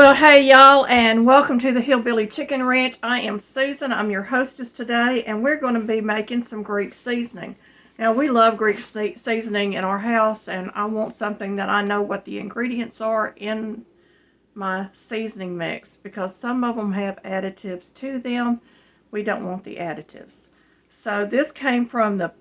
Well, hey y'all, and welcome to the Hillbilly Chicken Ranch. I am Susan. I'm your hostess today, and we're going to be making some Greek seasoning. Now, we love Greek seasoning in our house, and I want something that I know what the ingredients are in my seasoning mix, because some of them have additives to them. We don't want the additives. So this came from the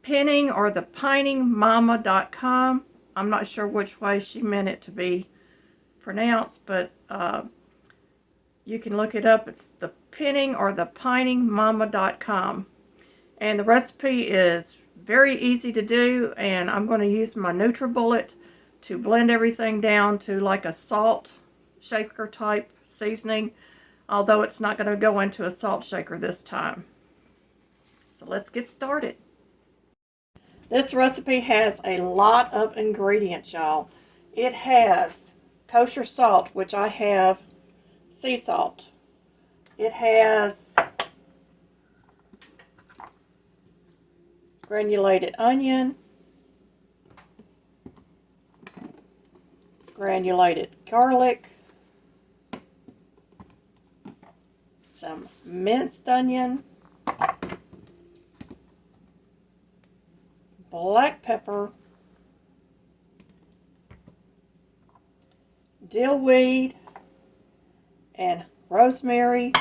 pinning or the piningmama.com. I'm not sure which way she meant it to be pronounced, but you can look it up. It's the pinning or the piningmama.com, and the recipe is very easy to do, and I'm going to use my NutriBullet to blend everything down to like a salt shaker type seasoning, although it's not going to go into a salt shaker this time. So let's get started. This recipe has a lot of ingredients, y'all. It has kosher salt, which I have sea salt. It has granulated onion, granulated garlic, some minced onion, black pepper, dill weed, and rosemary,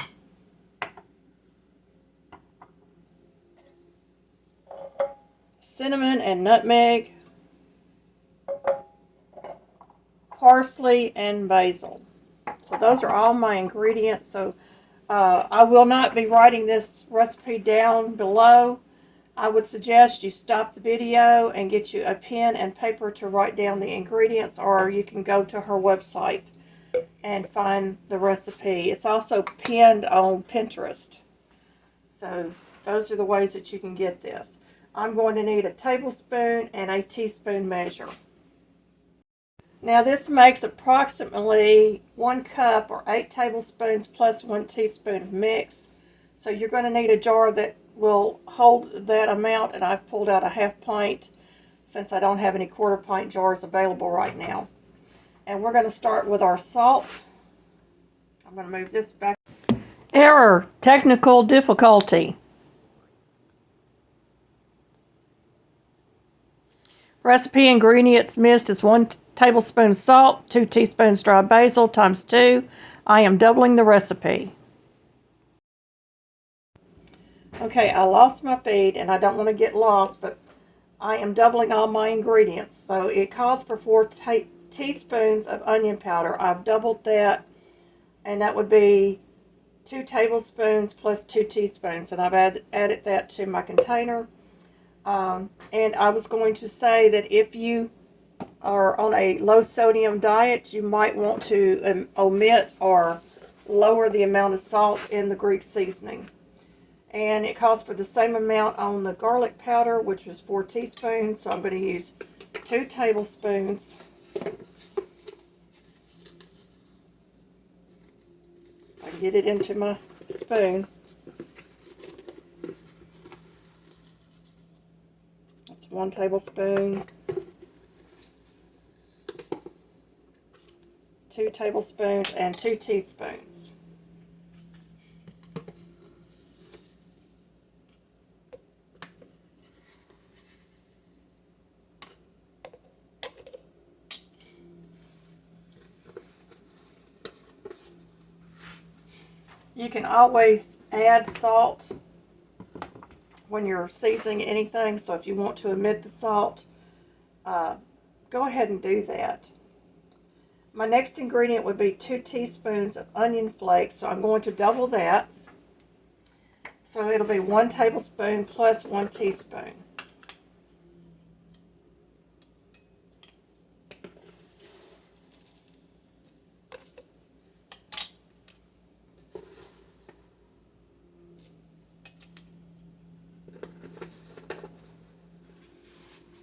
cinnamon and nutmeg, parsley, and basil. So those are all my ingredients. So I will not be writing this recipe down below. I would suggest you stop the video and get you a pen and paper to write down the ingredients, or you can go to her website and find the recipe. It's also pinned on Pinterest. So those are the ways that you can get this. I'm going to need a tablespoon and a teaspoon measure. Now this makes approximately 1 cup or 8 tablespoons plus 1 teaspoon of mix. So you're going to need a jar that will hold that amount, and I've pulled out a half pint since I don't have any quarter pint jars available right now. And we're going to start with our salt. I'm going to move this back. Error, technical difficulty. Recipe ingredients missed is 1 tablespoon salt, 2 teaspoons dry basil times 2. I am doubling the recipe. Okay, I lost my feed, and I don't want to get lost, but I am doubling all my ingredients. So it calls for 4 teaspoons of onion powder. I've doubled that, and that would be 2 tablespoons plus 2 teaspoons, and I've added that to my container. And I was going to say that if you are on a low sodium diet, you might want to omit or lower the amount of salt in the Greek seasoning. And it calls for the same amount on the garlic powder, which was 4 teaspoons. So I'm going to use 2 tablespoons. I can get it into my spoon. That's 1 tablespoon. 2 tablespoons and 2 teaspoons. You can always add salt when you're seasoning anything, so if you want to omit the salt, go ahead and do that. My next ingredient would be 2 teaspoons of onion flakes, so I'm going to double that. So it'll be 1 tablespoon plus 1 teaspoon.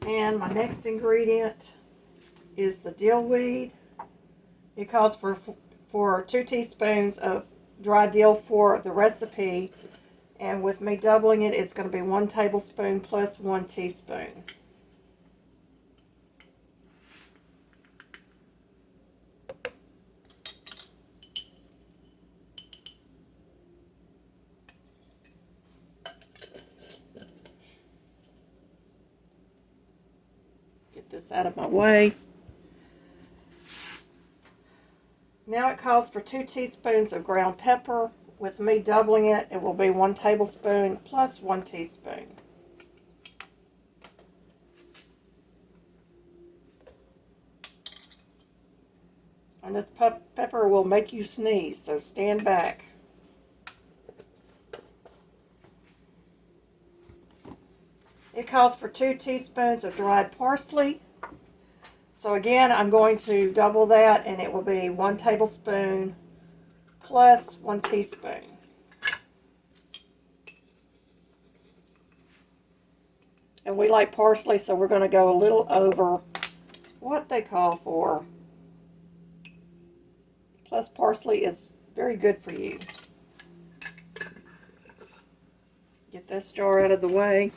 And my next ingredient is the dill weed. It calls for 2 teaspoons of dry dill for the recipe, and with me doubling it, it's going to be 1 tablespoon plus 1 teaspoon. Get this out of my way. Now it calls for 2 teaspoons of ground pepper. With me doubling it, it will be 1 tablespoon plus 1 teaspoon. And this pepper will make you sneeze, so stand back. It calls for 2 teaspoons of dried parsley. So again, I'm going to double that, and it will be 1 tablespoon plus 1 teaspoon. And we like parsley, so we're going to go a little over what they call for. Plus, parsley is very good for you. Get this jar out of the way.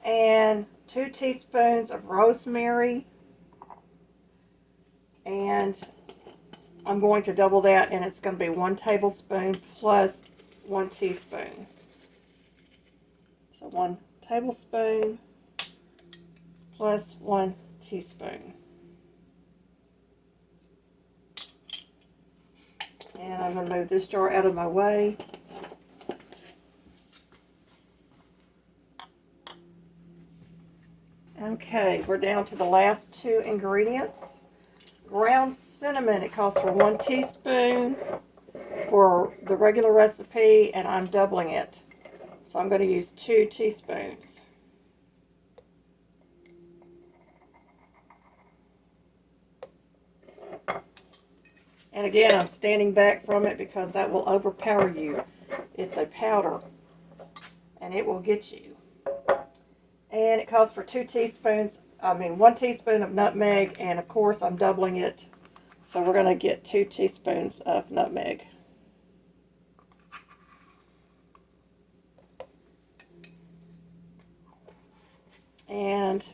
And 2 teaspoons of rosemary. And I'm going to double that, and it's going to be 1 tablespoon plus 1 teaspoon. So 1 tablespoon plus 1 teaspoon. And I'm going to move this jar out of my way. Okay, we're down to the last 2 ingredients. Ground cinnamon, it calls for 1 teaspoon for the regular recipe, and I'm doubling it. So I'm going to use 2 teaspoons. And again, I'm standing back from it because that will overpower you. It's a powder, and it will get you. And it calls for 1 teaspoon of nutmeg, and of course I'm doubling it. So we're going to get 2 teaspoons of nutmeg. And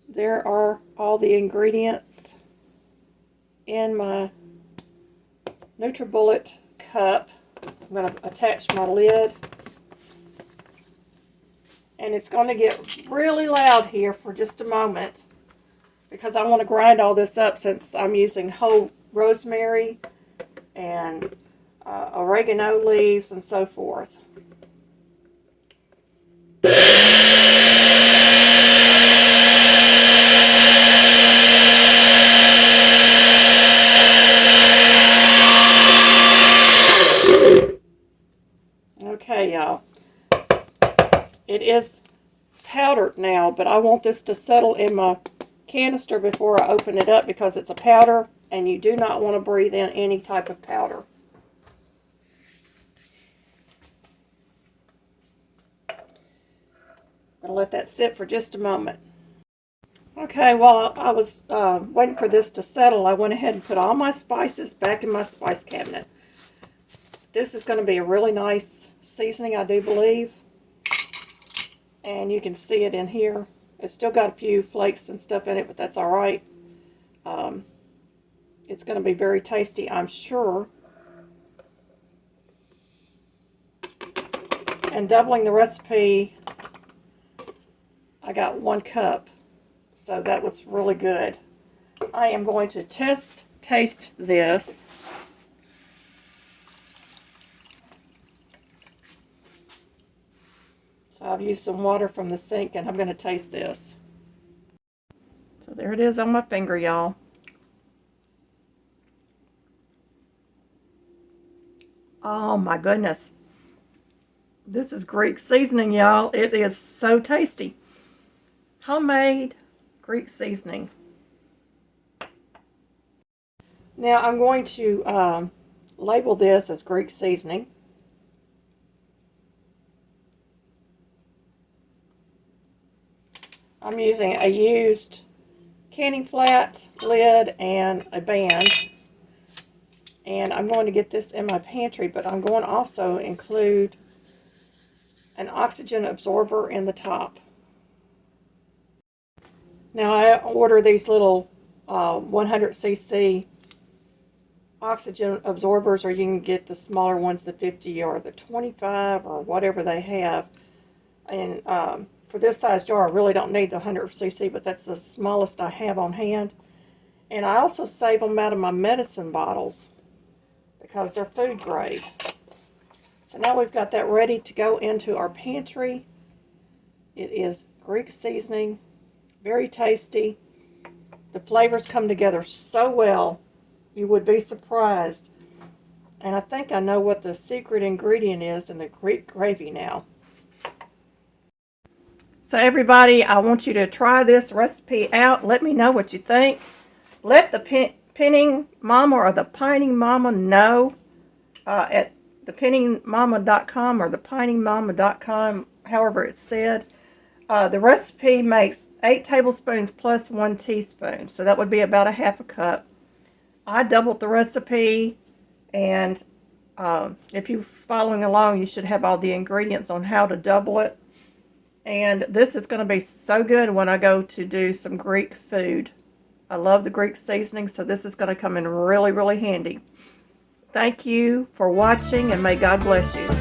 there are all the ingredients in my NutriBullet cup. I'm going to attach my lid. And it's going to get really loud here for just a moment because I want to grind all this up since I'm using whole rosemary and oregano leaves and so forth. Okay, y'all. It is powdered now, but I want this to settle in my canister before I open it up because it's a powder, and you do not want to breathe in any type of powder. I'm going to let that sit for just a moment. Okay, while I was waiting for this to settle, I went ahead and put all my spices back in my spice cabinet. This is going to be a really nice seasoning, I do believe. And you can see it in here. It's still got a few flakes and stuff in it, but that's all right. It's going to be very tasty, I'm sure. And doubling the recipe, I got 1 cup. So that was really good. I am going to taste this. So I've used some water from the sink, and I'm going to taste this. So there it is on my finger, y'all. Oh my goodness. This is Greek seasoning, y'all. It is so tasty. Homemade Greek seasoning. Now I'm going to label this as Greek seasoning. I'm using a used canning flat, lid, and a band. And I'm going to get this in my pantry, but I'm going to also include an oxygen absorber in the top. Now I order these little 100cc oxygen absorbers, or you can get the smaller ones, the 50 or the 25 or whatever they have. And for this size jar, I really don't need the 100cc, but that's the smallest I have on hand. And I also save them out of my medicine bottles because they're food grade. So now we've got that ready to go into our pantry. It is Greek seasoning, very tasty. The flavors come together so well, you would be surprised. And I think I know what the secret ingredient is in the Greek gravy now. So everybody, I want you to try this recipe out. Let me know what you think. Let the pinning mama or the pining mama know at thepenningmama.com or thepiningmama.com, however it's said. The recipe makes 8 tablespoons plus 1 teaspoon, so that would be about a half a cup. I doubled the recipe, and if you're following along, you should have all the ingredients on how to double it. And this is going to be so good when I go to do some Greek food. I love the Greek seasoning, so this is going to come in really, really handy. Thank you for watching, and may God bless you.